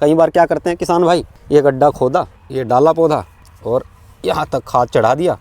कई बार क्या करते हैं किसान भाई, ये गड्ढा खोदा, ये डाला पौधा और यहाँ तक खाद चढ़ा दिया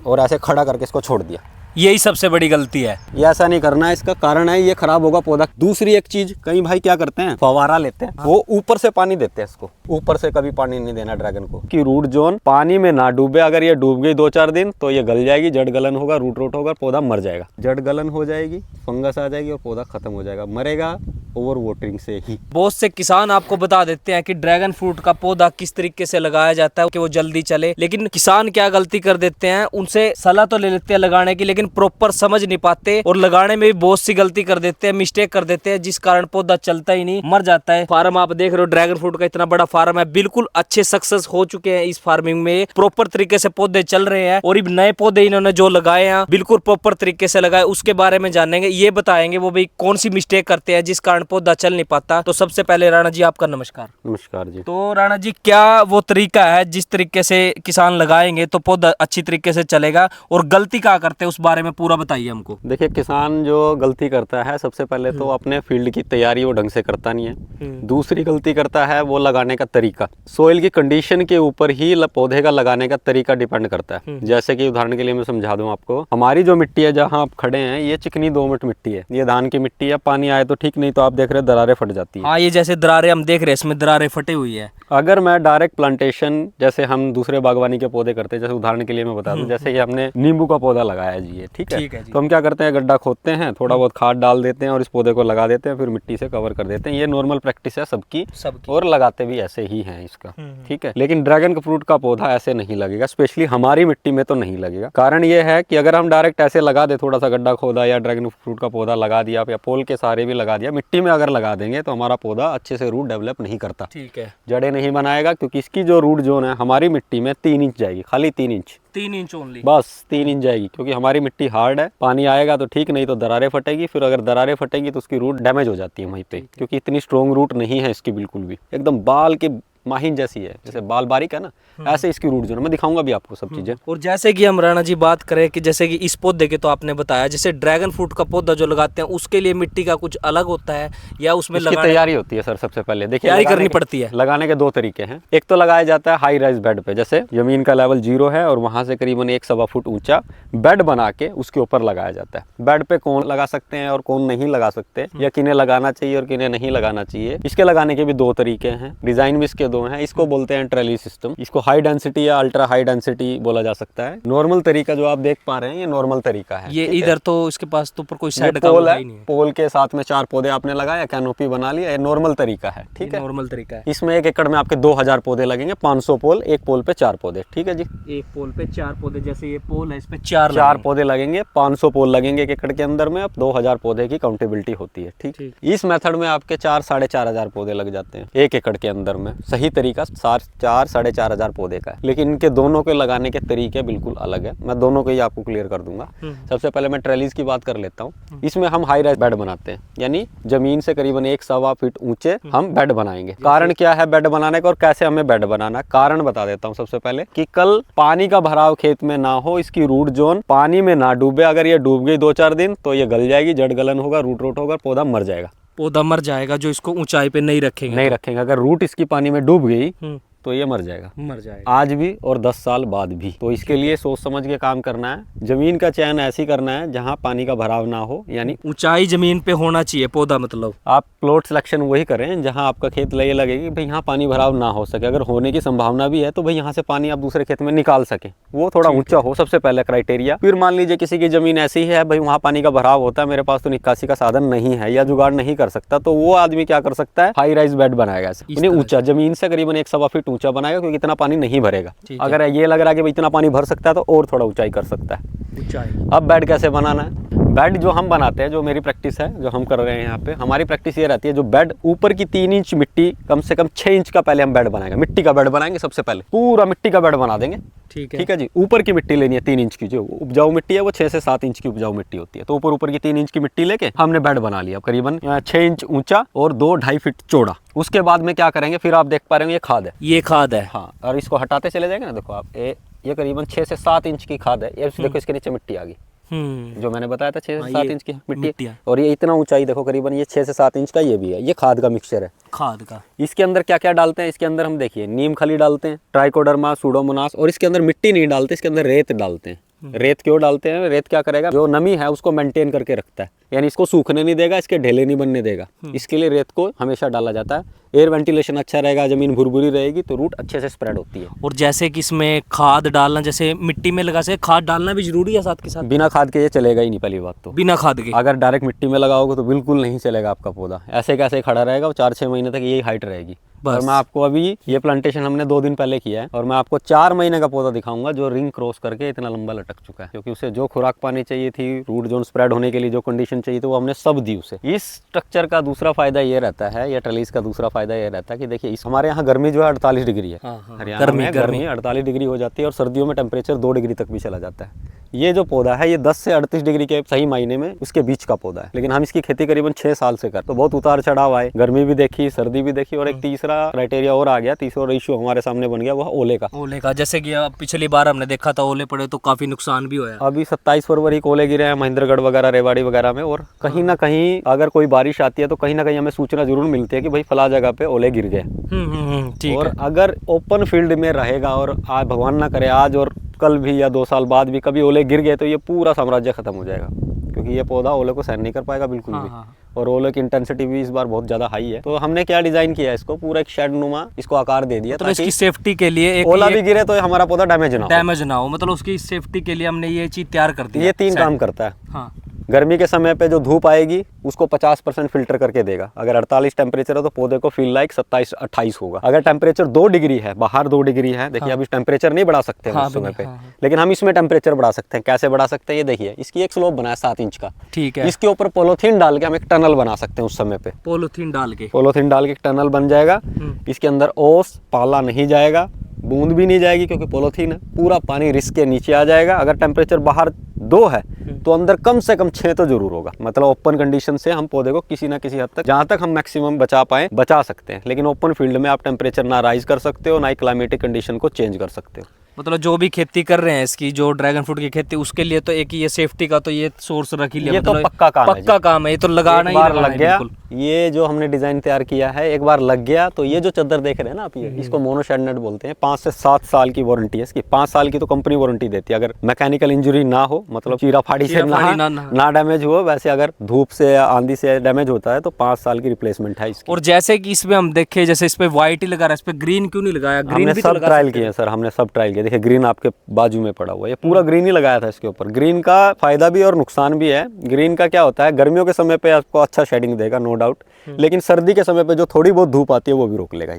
और ऐसे खड़ा करके इसको छोड़ दिया। यही सबसे बड़ी गलती है। ये ऐसा नहीं करना है, इसका कारण है ये खराब होगा पौधा। दूसरी एक चीज, कई भाई क्या करते हैं, फवारा लेते हैं, वो ऊपर से पानी देते हैं इसको। ऊपर से कभी पानी नहीं देना ड्रैगन को, कि रूट जोन पानी में ना डूबे। अगर ये डूब गई 2-4 दिन तो ये गल जाएगी, जड़ गलन होगा, रूट रोट होगा, पौधा मर जाएगा। जड़ गलन हो जाएगी, फंगस आ जाएगी और पौधा खत्म हो जाएगा, मरेगा ओवर वाटरिंग से ही। बहुत से किसान आपको बता देते हैं कि ड्रैगन फ्रूट का पौधा किस तरीके से लगाया जाता है कि वो जल्दी चले, लेकिन किसान क्या गलती कर देते हैं, उनसे सलाह तो ले लेते हैं लगाने की, लेकिन प्रॉपर समझ नहीं पाते और लगाने में भी बहुत सी गलती कर देते हैं, मिस्टेक कर देते हैं, जिस कारण पौधा चलता ही नहीं, मर जाता है। फार्म आप देख रहे हो, ड्रैगन फ्रूट का इतना बड़ा फार्म है, बिल्कुल अच्छे सक्सेस हो चुके हैं इस फार्मिंग में, प्रॉपर तरीके से पौधे चल रहे हैं। और नए पौधे इन्होंने जो लगाए हैं बिल्कुल प्रॉपर तरीके से लगाए, उसके बारे में जानेंगे, ये बताएंगे वो भाई कौन सी मिस्टेक करते हैं जिस कारण पौधा चल नहीं पाता। तो सबसे पहले राणा जी आपका नमस्कार। नमस्कार जी। तो राणा जी, क्या वो तरीका है जिस तरीके से किसान लगाएंगे तो पौधा अच्छी तरीके से चलेगा, और गलती क्या करते हैं उस बारे में पूरा बताइए हमको। देखिए, किसान जो गलती करता है, सबसे पहले तो अपने फील्ड की तैयारी वो ढंग से करता नहीं है। दूसरी गलती करता है वो लगाने का तरीका। सोइल की कंडीशन के ऊपर ही पौधे का लगाने का तरीका डिपेंड करता है। जैसे कि उदाहरण के लिए मैं समझा दूं आपको, हमारी जो मिट्टी है जहां आप खड़े हैं, ये चिकनी दोमट मिट्टी है, ये धान की मिट्टी है। पानी आए तो ठीक, नहीं तो आप देख रहे हैं दरारें फट जाती है। हाँ, ये जैसे दरारें हम देख रहे हैं, इसमें दरारें फटी हुई है। अगर मैं डायरेक्ट प्लांटेशन जैसे हम दूसरे बागवानी के पौधे करते हैं, जैसे उदाहरण के लिए मैं बता दूं, जैसे कि हमने नींबू का पौधा लगाया जी, ये ठीक है जी। तो हम क्या करते हैं, गड्ढा खोदते हैं, थोड़ा बहुत खाद डाल देते हैं और इस पौधे को लगा देते हैं, फिर मिट्टी से कवर कर देते हैं। ये नॉर्मल प्रैक्टिस है सबकी, और लगाते भी ऐसे ही हैं इसका, ठीक है। लेकिन ड्रैगन फ्रूट का पौधा ऐसे नहीं लगेगा, स्पेशली हमारी मिट्टी में तो नहीं लगेगा। कारण ये है कि अगर हम डायरेक्ट ऐसे लगा दे, थोड़ा सा गड्ढा खोदा या ड्रैगन फ्रूट का पौधा लगा दिया या पोल के सहारे भी लगा दिया, मिट्टी में अगर लगा देंगे तो हमारा पौधा अच्छे से रूट डेवलप नहीं करता, ठीक है, जड़ें नहीं बनाएगा। क्योंकि इसकी जो रूट जोन है हमारी मिट्टी में 3 इंच जाएगी, खाली 3 इंच, 3 इंच ओनली, बस 3 इंच जाएगी। क्योंकि हमारी मिट्टी हार्ड है, पानी आएगा तो ठीक, नहीं तो दरारें फटेगी। फिर अगर दरारें फटेगी तो उसकी रूट डैमेज हो जाती है वहीं पे, क्योंकि इतनी स्ट्रॉन्ग रूट नहीं है इसकी, बिल्कुल भी एकदम बाल के माहिन जैसी है, जैसे बाल बारीक है ना, ऐसे इसकी रूट जोन। मैं दिखाऊंगा भी आपको सब चीजें। और जैसे कि हम राणा जी बात करें कि जैसे कि इस पौधे के तो आपने बताया, जैसे ड्रैगन फ्रूट का पौधा जो लगाते हैं उसके लिए मिट्टी का कुछ अलग होता है या उसमें तैयारी होती है सर। सबसे पहले देखिए, तैयारी करनी पड़ती है। लगाने के 2 तरीके हैं। एक तो लगाया जाता है हाई राइज बेड पे, जैसे जमीन का लेवल 0 है और वहां से करीबन 1-1.25 फुट ऊंचा बेड बना के उसके ऊपर लगाया जाता है। बेड पे कौन लगा सकते हैं और कौन नहीं लगा सकते, या किन्हें लगाना चाहिए और किन्हें नहीं लगाना चाहिए, इसके लगाने के भी 2 तरीके हैं। डिजाइन भी इसके 2 हैं। इसको बोलते हैं ट्रेली सिस्टम, इसको हाई डेंसिटी या अल्ट्रा हाई डेंसिटी बोला जा सकता है। नॉर्मल तरीका जो आप देख पा रहे हैं, ये नॉर्मल तरीका है। ये इधर तो इसके पास तो ऊपर कोई शेड का पोल है, पोल के साथ में 4 पौधे आपने लगाया, कैनोपी बना लिया, ये नॉर्मल तरीका है, ठीक है, नॉर्मल तरीका है। इसमें 1 एकड़ में आपके 2000 पौधे लगेंगे, 500 पोल, एक पोल पे 4 पौधे, ठीक है जी। एक पोल पे 4 पौधे, जैसे ये पोल है, इस पे 4 पौधे लगेंगे, 500 पोल लगेंगे 1 एकड़ के अंदर में। अब 2000 पौधे की काउंटेबिलिटी होती है, ठीक। इस मेथड में आपके 4-4.5 पौधे लग जाते हैं 1 एकड़ के अंदर में। सही तरीका 4-4.5 पौधे का है, लेकिन इनके दोनों के लगाने के तरीके बिल्कुल अलग है। मैं दोनों को ही आपको क्लियर कर दूंगा। सबसे पहले मैं ट्रेलीज की बात कर लेता हूँ। इसमें हम हाई राइज बेड बनाते हैं, यानी जमीन से करीबन 1-1.25 फीट ऊंचे हम बेड बनाएंगे। कारण क्या है बेड बनाने का और कैसे हमें बेड बनाना है, कारण बता देता हूँ। सबसे पहले कि कल पानी का भराव खेत में ना हो, इसकी रूट जोन पानी में ना डूबे। अगर ये डूब गई 2-4 दिन तो ये गल जाएगी, जड़ गलन होगा, रूट रोट होगा, पौधा मर जाएगा। पौधा मर जाएगा जो इसको ऊंचाई पे नहीं रखेंगे। अगर रूट इसकी पानी में डूब गई तो ये मर जाएगा, आज भी और 10 साल बाद भी। तो इसके लिए सोच समझ के काम करना है। जमीन का चयन ऐसी करना है जहां पानी का भराव ना हो, यानी ऊंचाई जमीन पे होना चाहिए पौधा। मतलब आप प्लॉट सिलेक्शन वही करें जहां आपका खेत ये लगेगी भाई यहाँ पानी भराव ना हो सके। अगर होने की संभावना भी है तो भाई यहाँ से पानी आप दूसरे खेत में निकाल सके, वो थोड़ा ऊंचा हो, सबसे पहले क्राइटेरिया। फिर मान लीजिए किसी की जमीन ऐसी है भाई वहाँ पानी का भराव होता है, मेरे पास तो निकासी का साधन नहीं है या जुगाड़ नहीं कर सकता, तो वो आदमी क्या कर सकता है, हाई राइज बेड बनाएगा, ऊंचा जमीन से करीबन 1-1.25 फीट ऊंचा बनाएगा, क्योंकि इतना पानी नहीं भरेगा। अगर ये लग रहा है कि भाई इतना पानी भर सकता है तो और थोड़ा ऊंचाई कर सकता है। अब बेड कैसे बनाना है, बेड जो हम बनाते हैं, जो मेरी प्रैक्टिस है, जो हम कर रहे हैं यहाँ पे, हमारी प्रैक्टिस ये रहती है, जो बेड ऊपर की 3 इंच मिट्टी, कम से कम 6 इंच का पहले हम बेड बनाएंगे। मिट्टी का बेड बनाएंगे, सबसे पहले पूरा मिट्टी का बेड बना देंगे, ठीक है जी। ऊपर की मिट्टी लेनी है 3 इंच की, जो उपजाऊ मिट्टी है वो 6 से 7 इंच की उपजाऊ मिट्टी होती है। तो ऊपर की 3 इंच की मिट्टी लेके हमने बेड बना लिया, करीबन 6 इंच ऊंचा और 2-2.5 फीट चौड़ा। उसके बाद में क्या करेंगे, फिर आप देख पा रहे हो ये खाद है, ये खाद है, हाँ। और इसको हटाते चले जाएंगे ना, देखो आप, ये करीबन 6 से 7 इंच की खाद है। ये देखो इसके नीचे मिट्टी आ गई, जो मैंने बताया था 6 से 7 ये इंच की मिट्टी मिट्टी है। है। और ये इतना ऊंचाई देखो करीबन ये 6 से 7 इंच का ये भी है। ये खाद का मिक्सचर है। खाद का। इसके अंदर क्या क्या डालते हैं, इसके अंदर हम देखिए नीम खली डालते हैं, ट्राइकोडर्मा, सूडोमोनास, और इसके अंदर मिट्टी नहीं डालते, इसके अंदर रेत डालते हैं। रेत क्यों डालते हैं? रेत क्या करेगा, जो नमी है उसको मेंटेन करके रखता है, यानी इसको सूखने नहीं देगा, इसके ढेले नहीं बनने देगा। इसके लिए रेत को हमेशा डाला जाता है। एयर वेंटिलेशन अच्छा रहेगा, जमीन भुरभुरी रहेगी तो रूट अच्छे से स्प्रेड होती है। और जैसे कि इसमें खाद डालना, जैसे मिट्टी में लगा से खाद डालना भी जरूरी है साथ के साथ? बिना खाद के ये चलेगा ही नहीं, पहली बात तो। बिना खाद के अगर डायरेक्ट मिट्टी में लगाओगे तो बिल्कुल नहीं चलेगा आपका पौधा, ऐसे कैसे खड़ा रहेगा, वो 4-6 महीने तक यही हाइट रहेगी। और मैं आपको अभी ये प्लांटेशन हमने 2 दिन पहले किया है, और मैं आपको 4 महीने का पौधा दिखाऊंगा जो रिंग क्रॉस करके इतना लंबा लटक चुका है, क्योंकि उसे जो खुराक पानी चाहिए थी, रूट जोन स्प्रेड होने के लिए जो कंडीशन चाहिए थी, वो हमने सब दी उसे। इस स्ट्रक्चर का दूसरा फायदा ये रहता है, या ट्रेलिस का दूसरा फायदा ये रहता है कि देखिए हमारे यहाँ गर्मी जो है 48 डिग्री है। हरियाणा में गर्मी 48 डिग्री हो जाती है, और सर्दियों में टेम्परेचर 2 डिग्री तक भी चला जाता है। ये जो पौधा है ये 10 से 38 डिग्री के सही मायने में उसके बीच का पौधा है, लेकिन हम इसकी खेती करीबन 6 साल से कर, तो बहुत उतार चढ़ाव आए, गर्मी भी देखी, सर्दी भी देखी, और एक तीसरा क्राइटेरिया और आ गया, तीसरा रेशियो हमारे सामने बन गया, वह ओले का। ओले का, जैसे कि पिछली बार हमने देखा था ओले पड़े तो काफी नुकसान भी हुआ। अभी 27 फरवरी को ओले गिरे हैं महेंद्रगढ़ वगैरह, रेवाड़ी वगैरह में, और कहीं ना कहीं अगर कोई बारिश आती है तो कहीं ना कहीं हमें सूचना जरूर मिलती है कि भाई फला जगह पे ओले गिर गए। ठीक और है। अगर ओपन फील्ड में रहेगा और आज भगवान ना करे आज और कल भी या 2 साल बाद भी कभी ओले गिर गए तो ये पूरा साम्राज्य खत्म हो जाएगा, क्योंकि ये पौधा ओले को सहन नहीं कर पाएगा बिल्कुल भी। और ओले की इंटेंसिटी भी इस बार बहुत ज्यादा हाई है। तो हमने क्या डिजाइन किया है, इसको पूरा एक शेड नुमा इसको आकार दे दिया, तो इसकी सेफ्टी के लिए ओला भी गिरे तो हमारा पौधा डैमेज ना हो, मतलब उसकी सेफ्टी के लिए हमने ये चीज तैयार कर दी। ये 3 काम करता है। हाँ। गर्मी के समय पे जो धूप आएगी उसको 50% फिल्टर करके देगा। अगर 48 टेम्परेचर है तो पौधे को फील लाइक 27-28 होगा। अगर टेम्परेचर 2 डिग्री है, बाहर 2 डिग्री है, देखिए अभी टेम्परेचर नहीं बढ़ा सकते हैं उस समय पे, लेकिन हम इसमें टेम्परेचर बढ़ा सकते हैं। कैसे बढ़ा सकते हैं, ये देखिए इसकी एक स्लोप बनाया 7 इंच का, ठीक है। इसके ऊपर पॉलीथीन डाल के हम एक टनल बना सकते हैं। उस समय पे पॉलीथीन डाल के एक टनल बन जाएगा। इसके अंदर ओस पाला नहीं जाएगा, बूंद भी नहीं जाएगी, क्योंकि पॉलीथीन है। पूरा पानी रिस के नीचे आ जाएगा। अगर टेम्परेचर बाहर 2 है तो अंदर कम से कम 6 तो जरूर होगा। मतलब ओपन कंडीशन से हम पौधे को किसी ना किसी हद तक, जहां तक हम मैक्सिमम बचा पाए, बचा सकते हैं। लेकिन ओपन फील्ड में आप टेम्परेचर ना राइज कर सकते हो, ना ही क्लाइमेटिक कंडीशन को चेंज कर सकते हो। मतलब जो भी खेती कर रहे हैं इसकी, जो ड्रैगन फ्रूट की खेती, उसके लिए तो एक ये सेफ्टी का तो ये सोर्स रख ही लिया। ये मतलब तो पक्का काम है, ये तो लगाना ही लग गया। ये जो हमने डिजाइन तैयार किया है, एक बार लग गया तो ये जो चादर देख रहे हैं ना आप, ये इसको मोनोशेड नेट बोलते हैं। 5 से 7 साल की वारंटी है इसकी। 5 साल की तो कंपनी वारंटी देती है, अगर मैकेनिकल इंजरी ना हो, मतलब चीरा फाड़ी से ना डैमेज हो। वैसे अगर धूप से या आंधी से डैमेज होता है तो 5 साल की रिप्लेसमेंट है इसकी। और जैसे कि इसमें हम देखे, जैसे इस पे व्हाइट ही लगा रहा है, इस पे ग्रीन क्यों नहीं लगाया? ग्रीन भी सब ट्रायल किए सर, हमने सब ट्रायल किया। देखिए ग्रीन आपके बाजू में पड़ा हुआ है, ये पूरा ग्रीन ही लगाया था इसके ऊपर। ग्रीन का फायदा भी और नुकसान भी है। ग्रीन का क्या होता है, गर्मियों के समय पे आपको अच्छा शेडिंग देगा, नो डाउट, लेकिन सर्दी के समय पे जो थोड़ी बहुत धूप आती है वो भी रोक लेगा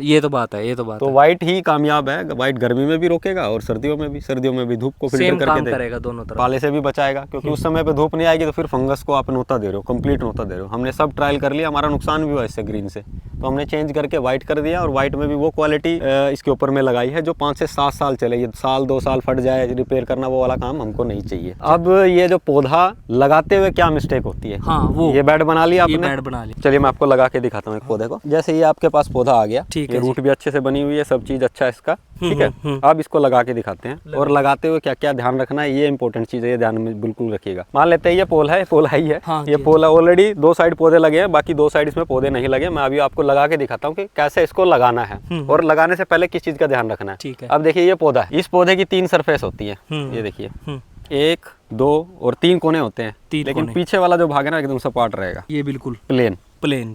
ये तो बात है, ये तो बात तो व्हाइट ही कामयाब है। व्हाइट गर्मी में भी रोकेगा और सर्दियों में भी धूप को फिल्टर करके करेगा, दोनों तरफ पाले से भी बचाएगा, क्योंकि उस समय पे धूप नहीं आएगी तो फिर फंगस को आप नोता दे रहे हो, कंप्लीट नोता दे रहे हो। हमने सब ट्रायल कर लिया, हमारा नुकसान भी हुआ इससे ग्रीन से, तो हमने चेंज करके व्हाइट कर दिया। और व्हाइट में भी वो क्वालिटी इसके ऊपर में लगाई है जो 5 से 7 साल चले। ये साल 2 साल फट जाए, रिपेयर करना, वो वाला काम हमको नहीं चाहिए। अब ये जो पौधा लगाते हुए क्या मिस्टेक होती है, वो ये बेड बना लिया आपने, बेड बना लिया। चलिए मैं आपको लगा के दिखाता हूँ एक पौधे को। जैसे ये आपके पास पौधा आ गया, ये रूट भी अच्छे से बनी हुई है, सब चीज अच्छा है इसका, ठीक है। अब इसको लगा के दिखाते हैं, और लगाते हुए क्या क्या ध्यान रखना है, ये इंपॉर्टेंट चीज है, ये ध्यान में बिल्कुल रखिएगा। मान लेते हैं ये पोल है, पोल ही है, ये पोल है, ऑलरेडी 2 साइड पौधे लगे हैं, बाकी 2 साइड इसमें पौधे नहीं लगे। मैं अभी आपको लगा के दिखाता हूँ कि कैसे इसको लगाना है, और लगाने से पहले किस चीज का ध्यान रखना है। अब देखिए ये पौधा है, इस पौधे की 3 सरफेस होती है, ये देखिए 1, 2 और 3 कोने होते हैं, लेकिन पीछे वाला जो भाग है ना एकदम सपाट रहेगा, ये बिल्कुल प्लेन।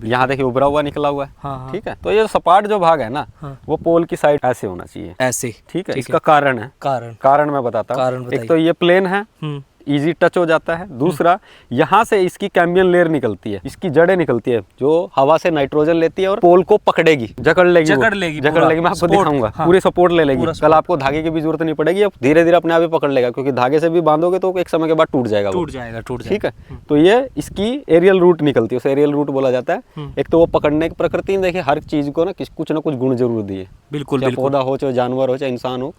यहाँ देखिए उभरा हुआ निकला हुआ है, ठीक है। तो ये सपाट जो भाग है ना, वो पोल की साइड ऐसे होना चाहिए, ऐसे, ठीक है। इसका कारण है, कारण मैं बताता हूँ। एक तो ये प्लेन है, इजी टच हो जाता है। दूसरा, यहाँ से इसकी कैम्बियन लेयर निकलती है, इसकी जड़ें निकलती है जो हवा से नाइट्रोजन लेती है और पोल को पकड़ेगी, जकड़ लेगी। मैं आपको दिखाऊंगा, पूरी सपोर्ट ले लेगी। कल आपको धागे की भी जरूरत नहीं पड़ेगी, अब धीरे धीरे अपने आप ही पकड़ लेगा, क्योंकि धागे से भी बांधोगे तो एक समय के बाद टूट जाएगा, ठीक है। तो ये इसकी एरियल रूट निकलती है, उसे एरियल रूट बोला जाता है। एक तो वो पकड़ने की प्रकृति में देखिए हर चीज को ना कुछ ना कुछ गुण जरूर दिए, बिल्कुल, चाहे पौधा हो, चाहे जानवर हो, चाहे इंसान हो,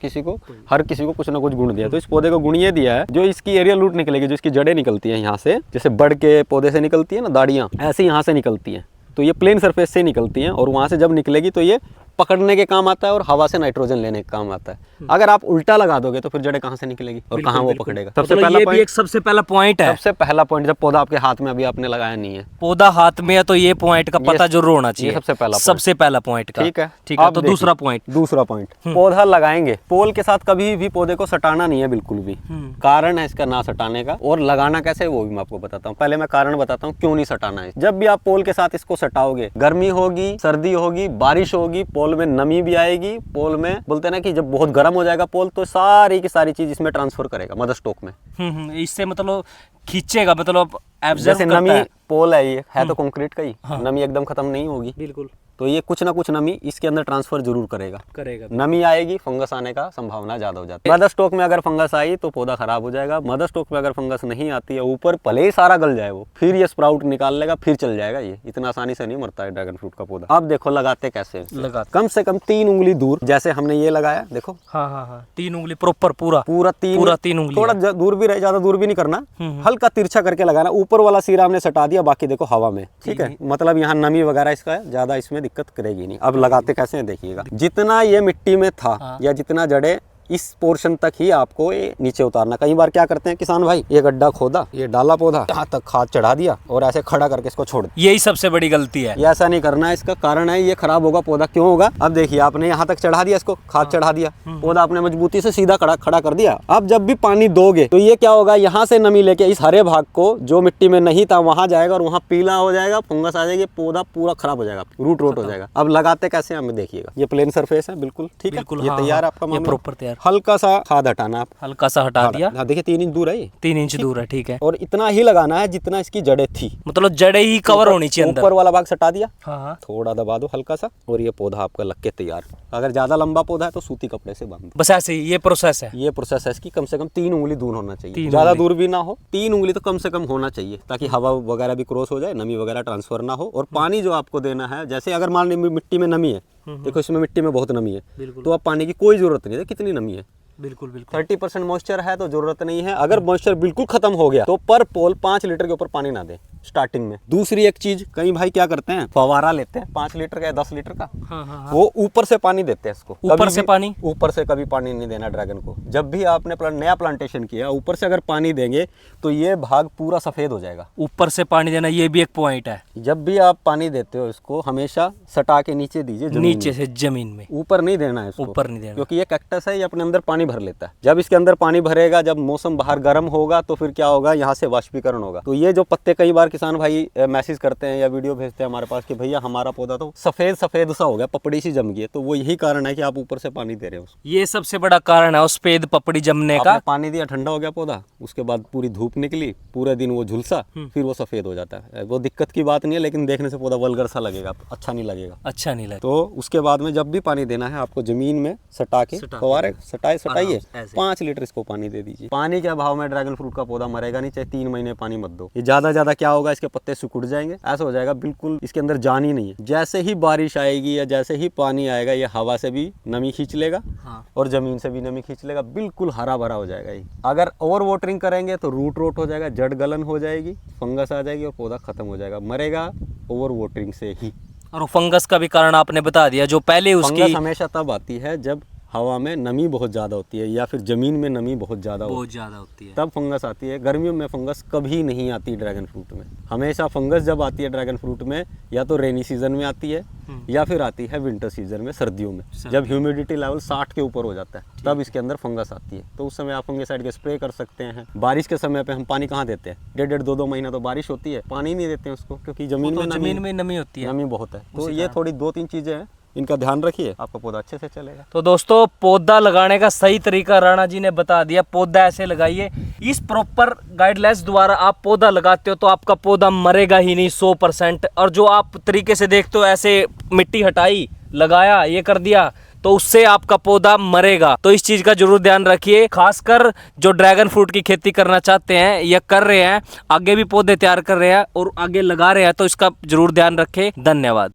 हर किसी को कुछ ना कुछ गुण दिया। तो इस पौधे को गुण ये दिया है, जो इसकी एरियल रूट निकलेगी, जो इसकी जड़ें निकलती हैं यहाँ से, जैसे बड़ के पौधे से निकलती है ना दाढ़ियाँ, ऐसे यहाँ से निकलती हैं। तो ये प्लेन सरफेस से निकलती हैं, और वहाँ से जब निकलेगी तो ये पकड़ने के काम आता है और हवा से नाइट्रोजन लेने के काम आता है। अगर आप उल्टा लगा दोगे तो फिर जड़ें कहाँ से निकलेगी और कहाँ वो पकड़ेगा। सबसे मतलब पहला ये भी पॉइंट, एक सबसे पहला पॉइंट है। सबसे पहला पॉइंट, जब पौधा आपके हाथ में अभी आपने लगाया नहीं है, पौधा हाथ में है तो ये पॉइंट का पता जरूर होना चाहिए। सबसे पहला सबसे पहला पॉइंट का। ठीक है। ठीक है, अब तो देखिए, दूसरा पॉइंट, दूसरा पॉइंट, पौधा लगाएंगे पोल के साथ कभी भी पौधे को सटाना नहीं है बिल्कुल भी। कारण है इसका ना सटाने का, और लगाना कैसे वो भी मैं आपको बताता हूँ। पहले मैं कारण बताता हूँ क्यों नहीं सटाना है। जब भी आप पोल के साथ इसको सटाओगे, गर्मी होगी, सर्दी होगी, बारिश होगी, पोल में नमी भी आएगी। पोल में बोलते हैं ना कि जब बहुत गर्म हो जाएगा पोल तो सारी की सारी चीज इसमें ट्रांसफर करेगा मदर स्टॉक में। इससे मतलब खींचेगा, मतलब एब्जॉर्ब जैसे करता नमी है। पोल है, ये है तो कंक्रीट का ही, नमी एकदम खत्म नहीं होगी, बिल्कुल तो ये कुछ ना कुछ नमी इसके अंदर ट्रांसफर जरूर करेगा। नमी आएगी, फंगस आने का संभावना ज्यादा हो जाती है। मदर स्टॉक में अगर फंगस आई तो पौधा खराब हो जाएगा। मदर स्टॉक में अगर फंगस नहीं आती है, ऊपर भले ही सारा गल जाए वो, फिर ये स्प्राउट निकाल लेगा, फिर चल जाएगा। ये इतना आसानी से नहीं मरता है ड्रैगन फ्रूट का पौधा। अब देखो लगाते कैसे, कम से कम 3 उंगली दूर, जैसे हमने ये लगाया देखो। हाँ, 3 उंगली प्रॉपर, पूरा 3 उंगली। थोड़ा दूर भी रहे, ज्यादा दूर भी नहीं करना, हल्का तिरछा करके लगाना। ऊपर वाला सिरा हमने सटा दिया, बाकी देखो हवा में। ठीक है, मतलब यहाँ नमी वगैरह इसका ज्यादा इसमें दिक्कत करेगी नहीं। अब लगाते कैसे हैं देखिएगा। जितना ये मिट्टी में था या जितना जड़े, इस पोर्शन तक ही आपको ये नीचे उतारना। कई बार क्या करते हैं किसान भाई, ये गड्ढा खोदा, ये डाला पौधा, यहाँ तक खाद चढ़ा दिया और ऐसे खड़ा करके इसको छोड़ दिया। यही सबसे बड़ी गलती है। ये ऐसा नहीं करना है। इसका कारण है ये खराब होगा पौधा। क्यों होगा? अब देखिए, आपने यहाँ तक चढ़ा दिया, इसको खाद चढ़ा दिया, पौधा आपने मजबूती से सीधा खड़ा कर दिया। अब जब भी पानी दोगे तो ये क्या होगा, यहाँ से नमी लेके इस हरे भाग को जो मिट्टी में नहीं था वहां जाएगा और वहां पीला हो जाएगा, फंगस आ जाएगी, पौधा पूरा खराब हो जाएगा, रूट रोट हो जाएगा। अब लगाते कैसे हमें देखिएगा। ये प्लेन सरफेस है बिल्कुल, ठीक है, ये तैयार आपका, प्रॉपर तैयार। हल्का सा खाद हटाना, आप हल्का सा हटा दिया। हाँ देखिए 3 इंच दूर है, 3 इंच दूर है, ठीक है। और इतना ही लगाना है जितना इसकी जड़ें थी, मतलब जड़ें ही कवर होनी चाहिए अंदर। ऊपर वाला भाग सटा दिया, हाँ। थोड़ा दबा दो हल्का सा, और ये पौधा आपका लग के तैयार। अगर ज्यादा लंबा पौधा है तो सूती कपड़े से बांध दो। बस ऐसे ही ये प्रोसेस है। ये प्रोसेस है इसकी। कम से कम 3 उंगली दूर होना चाहिए, ज्यादा दूर भी ना हो, 3 उंगली तो कम से कम होना चाहिए, ताकि हवा वगैरह भी क्रॉस हो जाए, नमी वगैरह ट्रांसफर ना हो। और पानी जो आपको देना है, जैसे अगर मान लीजिए मिट्टी में नमी है, देखो इसमें मिट्टी में बहुत नमी है, तो अब पानी की कोई जरूरत नहीं है। कितनी नमी है, बिल्कुल 30% मॉइस्चर है तो जरूरत नहीं है। अगर मॉइस्चर बिल्कुल खत्म हो गया तो पर पोल 5 लीटर के ऊपर पानी ना दे स्टार्टिंग में। दूसरी एक चीज, कई भाई क्या करते हैं, फवारा लेते हैं 5 लीटर का या 10 लीटर का, वो ऊपर से पानी देते हैं इसको। ऊपर से पानी, ऊपर से कभी पानी नहीं देना ड्रैगन को। जब भी आपने नया प्लांटेशन किया, ऊपर से अगर पानी देंगे तो ये भाग पूरा सफेद हो जाएगा। ऊपर से पानी देना, ये भी एक पॉइंट है। जब भी आप पानी देते हो इसको हमेशा सटा के नीचे दीजिए, नीचे से जमीन में, ऊपर नहीं देना है इसको, ऊपर नहीं देना, क्योंकि ये कैक्टस है, ये अपने अंदर पानी भर लेता है। जब इसके अंदर पानी भरेगा, जब मौसम बाहर गर्म होगा तो फिर क्या होगा, यहाँ से वाष्पीकरण होगा। तो ये जो पत्ते, कई बार किसान भाई मैसेज करते हैं या वीडियो भेजते हैं हमारे पास कि भैया हमारा पौधा तो सफेद सफेद सा हो गया, पपड़ी सी जम गई है, तो वो यही कारण है कि आप ऊपर से पानी दे रहे हो। ये सबसे बड़ा कारण है सफेद पपड़ी जमने का। पानी दिया, ठंडा हो गया पौधा, उसके बाद पूरी धूप निकली, पूरे दिन वो झुलसा, फिर वो सफेद हो जाता है। वो दिक्कत की बात नहीं है, लेकिन देखने से पौधा वल्गर सा लगेगा, अच्छा नहीं लगेगा, अच्छा नहीं लगेगा। तो उसके बाद में जब भी पानी देना है आपको जमीन में सटा के, फवारे सटाइए, 5 लीटर इसको पानी दे दीजिए। पानी के अभाव में ड्रैगन फ्रूट का पौधा मरेगा नहीं, चाहे 3 महीने पानी मत दो। ये ज्यादा क्या होगा, इसके पत्ते सिकुड़ जाएंगे, ऐसा हो जाएगा, बिल्कुल इसके अंदर जान ही नहीं है। जैसे ही बारिश आएगी या जैसे ही पानी आएगा, ये हवा से भी नमी खींच लेगा और जमीन से भी नमी खींच लेगा, बिल्कुल हरा भरा हो जाएगा ये। अगर ओवर वाटरिंग करेंगे तो रूट रोट हो जाएगा, जड़ गलन हो जाएगी, फंगस आ जाएगी और पौधा खत्म हो जाएगा, मरेगा ओवर वाटरिंग से ही। और फंगस का भी कारण आपने बता दिया, जो पहले उसकी फंगस हमेशा तब आती है जब हवा में नमी बहुत ज़्यादा होती है या फिर ज़मीन में नमी बहुत ज़्यादा होती है, तब फंगस आती है। गर्मियों में फंगस कभी नहीं आती ड्रैगन फ्रूट में। हमेशा फंगस जब आती है ड्रैगन फ्रूट में, या तो रेनी सीजन में आती है या फिर आती है विंटर सीजन में, सर्दियों में, जब ह्यूमिडिटी लेवल 60 के ऊपर हो जाता है, तब इसके अंदर फंगस आती है। तो उस समय आप फंगिसाइड के स्प्रे कर सकते हैं। बारिश के समय पे हम पानी कहाँ देते हैं, 1.5-2 महीना तो बारिश होती है, पानी नहीं देते हैं उसको, क्योंकि जमीन में नमी होती है, नमी बहुत है। तो ये थोड़ी 2-3 चीज़ें हैं, इनका ध्यान रखिए, आपका पौधा अच्छे से चलेगा। तो दोस्तों, पौधा लगाने का सही तरीका राणा जी ने बता दिया। पौधा ऐसे लगाइए, इस प्रॉपर गाइडलाइंस द्वारा आप पौधा लगाते हो तो आपका पौधा मरेगा ही नहीं 100%। और जो आप तरीके से देखते हो, ऐसे मिट्टी हटाई, लगाया, ये कर दिया, तो उससे आपका पौधा मरेगा। तो इस चीज का जरूर ध्यान रखिए, खासकर जो ड्रैगन फ्रूट की खेती करना चाहते हैं या कर रहे हैं, आगे भी पौधे तैयार कर रहे हैं और आगे लगा रहे हैं, तो इसका जरूर ध्यान रखें। धन्यवाद।